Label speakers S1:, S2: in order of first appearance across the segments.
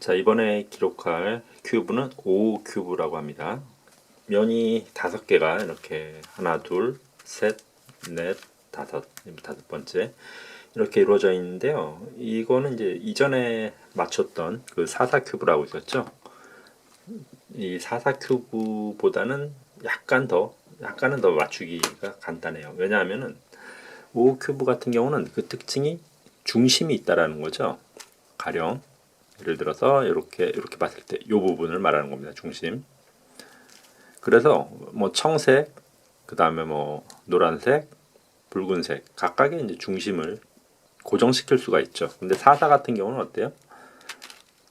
S1: 자, 이번에 기록할 큐브는 5 큐브라고 합니다. 면이 5개가 이렇게 하나, 둘, 셋, 넷, 다섯 번째 이렇게 이루어져 있는데요. 이거는 이제 이전에 맞췄던 그 4, 큐브라고 있었죠. 이 4, 큐브보다는 약간은 더 맞추기가 간단해요. 왜냐하면은 5 큐브 같은 경우는 그 특징이 중심이 있다라는 거죠. 가령 예를 들어서 이렇게 봤을 때 이 부분을 말하는 겁니다. 중심. 그래서 뭐 청색, 그 다음에 뭐 노란색, 붉은색 각각의 이제 중심을 고정시킬 수가 있죠. 근데 4 같은 경우는 어때요?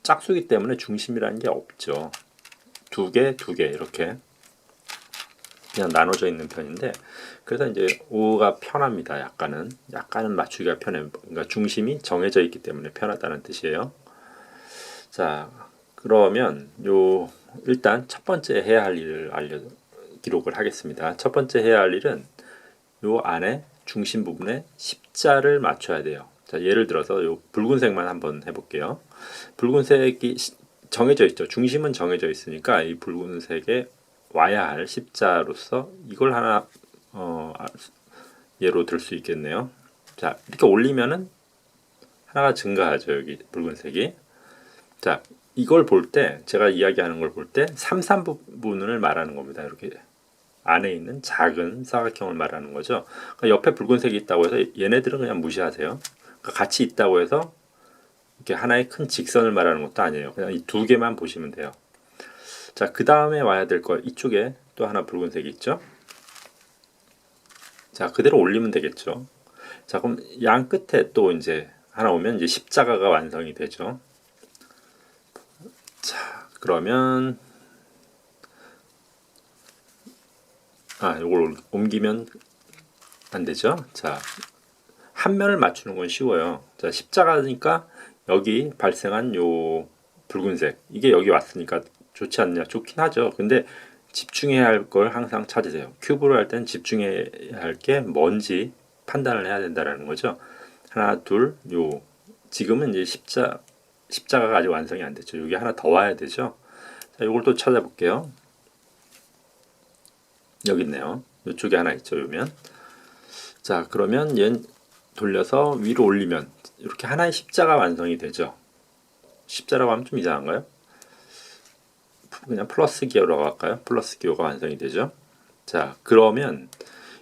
S1: 짝수기 때문에 중심이라는 게 없죠. 두 개 이렇게 그냥 나눠져 있는 편인데, 그래서 이제 5가 편합니다. 약간은 맞추기가 편해요. 그러니까 중심이 정해져 있기 때문에 편하다는 뜻이에요. 자, 그러면 일단 첫 번째 해야 할 일을 기록을 하겠습니다. 첫 번째 해야 할 일은 요 안에 중심 부분에 십자를 맞춰야 돼요. 자, 예를 들어서 요 붉은색만 한번 해볼게요. 붉은색이 정해져 있죠. 중심은 정해져 있으니까 이 붉은색에 와야 할 십자로서 이걸 하나 예로 들 수 있겠네요. 자, 이렇게 올리면은 하나가 증가하죠. 여기 붉은색이. 자, 이걸 볼 때, 제가 이야기하는 걸 볼 때, 3, 3 부분을 말하는 겁니다. 이렇게 안에 있는 작은 사각형을 말하는 거죠. 그러니까 옆에 붉은색이 있다고 해서 얘네들은 그냥 무시하세요. 그러니까 같이 있다고 해서 이렇게 하나의 큰 직선을 말하는 것도 아니에요. 그냥 이 두 개만 보시면 돼요. 자, 그 다음에 와야 될 거, 이쪽에 또 하나 붉은색이 있죠. 자, 그대로 올리면 되겠죠. 자, 그럼 양 끝에 또 이제 하나 오면 이제 십자가가 완성이 되죠. 자, 그러면 요걸 옮기면 안 되죠. 자, 한 면을 맞추는 건 쉬워요. 자, 십자가니까 여기 발생한 요 붉은색, 이게 여기 왔으니까 좋지 않냐? 좋긴 하죠. 근데 집중해야 할 걸 항상 찾으세요. 큐브를 할 땐 집중해야 할 게 뭔지 판단을 해야 된다라는 거죠. 하나, 둘, 지금은 이제 십자가가 아직 완성이 안 됐죠. 여기 하나 더 와야 되죠. 자, 요걸 또 찾아볼게요. 여기 있네요. 이쪽에 하나 있죠, 요면. 자, 그러면 얘 돌려서 위로 올리면 이렇게 하나의 십자가 완성이 되죠. 십자라고 하면 좀 이상한가요? 그냥 플러스 기어라고 할까요? 플러스 기어가 완성이 되죠. 자, 그러면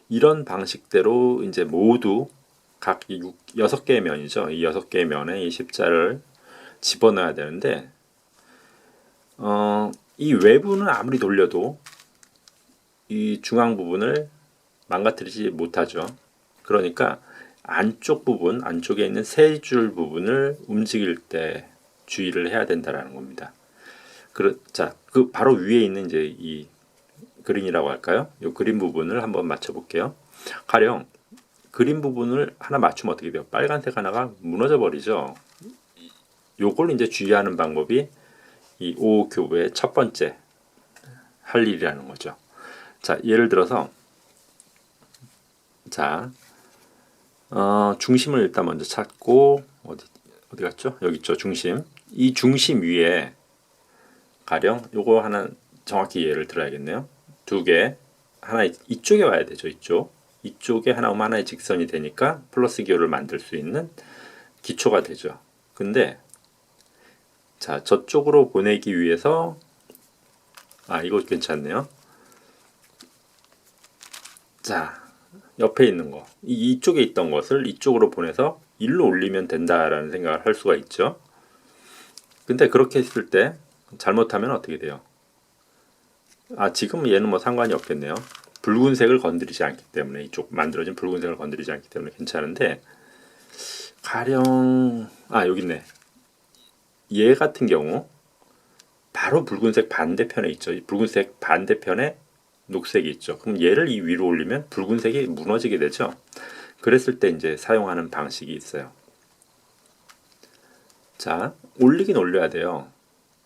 S1: 이런 방식대로 이제 모두 각 6개의 면이죠. 이 6개의 면에 이 십자를 집어넣어야 되는데, 이 외부는 아무리 돌려도 이 중앙 부분을 망가뜨리지 못하죠. 그러니까 안쪽 부분, 안쪽에 있는 세 줄 부분을 움직일 때 주의를 해야 된다라는 겁니다. 자, 그 바로 위에 있는 이제 이 그린이라고 할까요? 이 그린 부분을 한번 맞춰볼게요. 가령 그린 부분을 하나 맞추면 어떻게 돼요? 빨간색 하나가 무너져 버리죠. 요걸 이제 주의하는 방법이 이 5 큐브의 첫 번째 할 일이라는 거죠. 자, 예를 들어서 자, 중심을 일단 먼저 찾고 어디 갔죠? 여기 있죠, 중심. 이 중심 위에 가령 요거 하나 정확히 예를 들어야겠네요. 두 개, 하나 이쪽에 와야 되죠. 이쪽에 하나 오면 하나의 직선이 되니까 플러스 기호를 만들 수 있는 기초가 되죠. 근데 자, 저쪽으로 보내기 위해서 이거 괜찮네요. 자, 옆에 있는 거, 이쪽에 있던 것을 이쪽으로 보내서 일로 올리면 된다라는 생각을 할 수가 있죠. 근데 그렇게 했을 때 잘못하면 어떻게 돼요? 지금 얘는 뭐 상관이 없겠네요. 붉은색을 건드리지 않기 때문에, 이쪽 만들어진 붉은색을 건드리지 않기 때문에 괜찮은데, 가령 여기 있네. 얘 같은 경우 바로 붉은색 반대편에 있죠. 이 붉은색 반대편에 녹색이 있죠. 그럼 얘를 이 위로 올리면 붉은색이 무너지게 되죠. 그랬을 때 이제 사용하는 방식이 있어요. 자, 올리긴 올려야 돼요.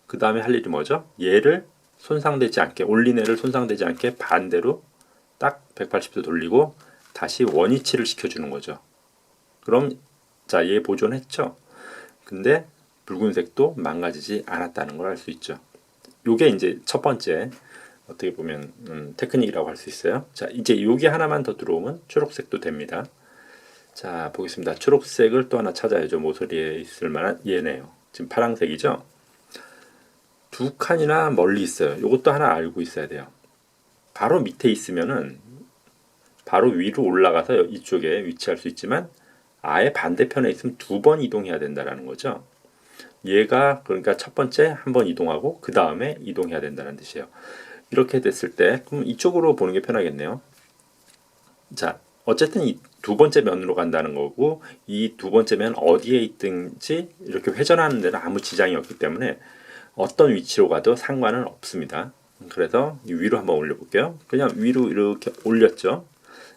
S1: 그 다음에 할 일이 뭐죠? 얘를 손상되지 않게, 올린 애를 손상되지 않게 반대로 딱 180도 돌리고 다시 원위치를 시켜주는 거죠. 그럼 자, 얘 보존했죠? 근데 붉은색도 망가지지 않았다는 걸 알 수 있죠. 요게 이제 첫 번째 어떻게 보면 테크닉이라고 할 수 있어요. 자, 이제 요게 하나만 더 들어오면 초록색도 됩니다. 자, 보겠습니다. 초록색을 또 하나 찾아야죠. 모서리에 있을 만한 얘네요. 지금 파란색이죠. 두 칸이나 멀리 있어요. 요것도 하나 알고 있어야 돼요. 바로 밑에 있으면은 바로 위로 올라가서 이쪽에 위치할 수 있지만 아예 반대편에 있으면 두 번 이동해야 된다는 거죠. 얘가 그러니까 첫 번째 한 번 이동하고 그 다음에 이동해야 된다는 뜻이에요. 이렇게 됐을 때 그럼 이쪽으로 보는 게 편하겠네요. 자, 어쨌든 이 두 번째 면으로 간다는 거고 이 두 번째 면 어디에 있든지 이렇게 회전하는 데는 아무 지장이 없기 때문에 어떤 위치로 가도 상관은 없습니다. 그래서 위로 한번 올려볼게요. 그냥 위로 이렇게 올렸죠.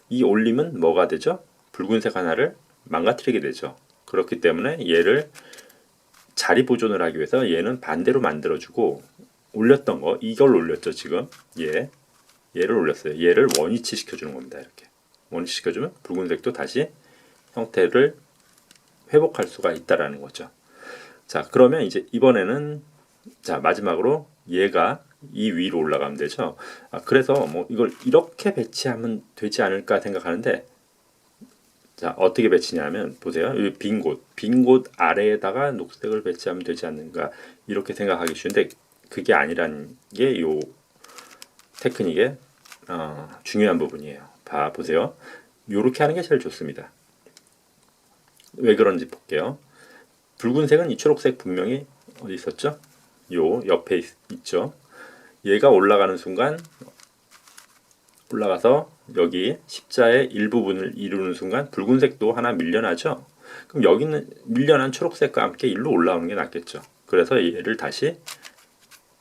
S1: 이 올림은 뭐가 되죠? 붉은색 하나를 망가뜨리게 되죠. 그렇기 때문에 얘를 자리 보존을 하기 위해서 얘는 반대로 만들어주고 올렸던 거 이걸 올렸죠. 지금 얘를 올렸어요. 얘를 원위치 시켜주는 겁니다. 이렇게 원위치 시켜주면 붉은색도 다시 형태를 회복할 수가 있다라는 거죠. 자, 그러면 이제 이번에는 자 마지막으로 얘가 이 위로 올라가면 되죠. 그래서 뭐 이걸 이렇게 배치하면 되지 않을까 생각하는데 자, 어떻게 배치냐면 보세요. 이 빈 곳 아래에다가 녹색을 배치하면 되지 않는가 이렇게 생각하기 쉬운데 그게 아니라는 게 요 테크닉의 중요한 부분이에요. 봐 보세요. 요렇게 하는 게 제일 좋습니다. 왜 그런지 볼게요. 붉은색은 이 초록색 분명히 어디 있었죠? 요 옆에 있죠. 얘가 올라가는 순간 올라가서 여기 십자의 일부분을 이루는 순간 붉은색도 하나 밀려나죠. 그럼 여기는 밀려난 초록색과 함께 일로 올라오는 게 낫겠죠. 그래서 얘를 다시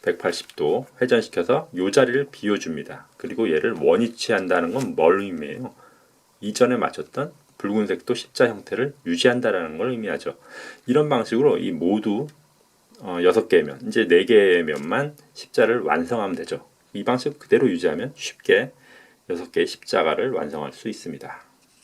S1: 180도 회전시켜서 이 자리를 비워줍니다. 그리고 얘를 원위치한다는 건 뭘 의미해요? 이전에 맞췄던 붉은색도 십자 형태를 유지한다는 걸 의미하죠. 이런 방식으로 이 모두 6개의 면, 이제 4개의 면만 십자를 완성하면 되죠. 이 방식 그대로 유지하면 쉽게 6개의 십자가를 완성할 수 있습니다.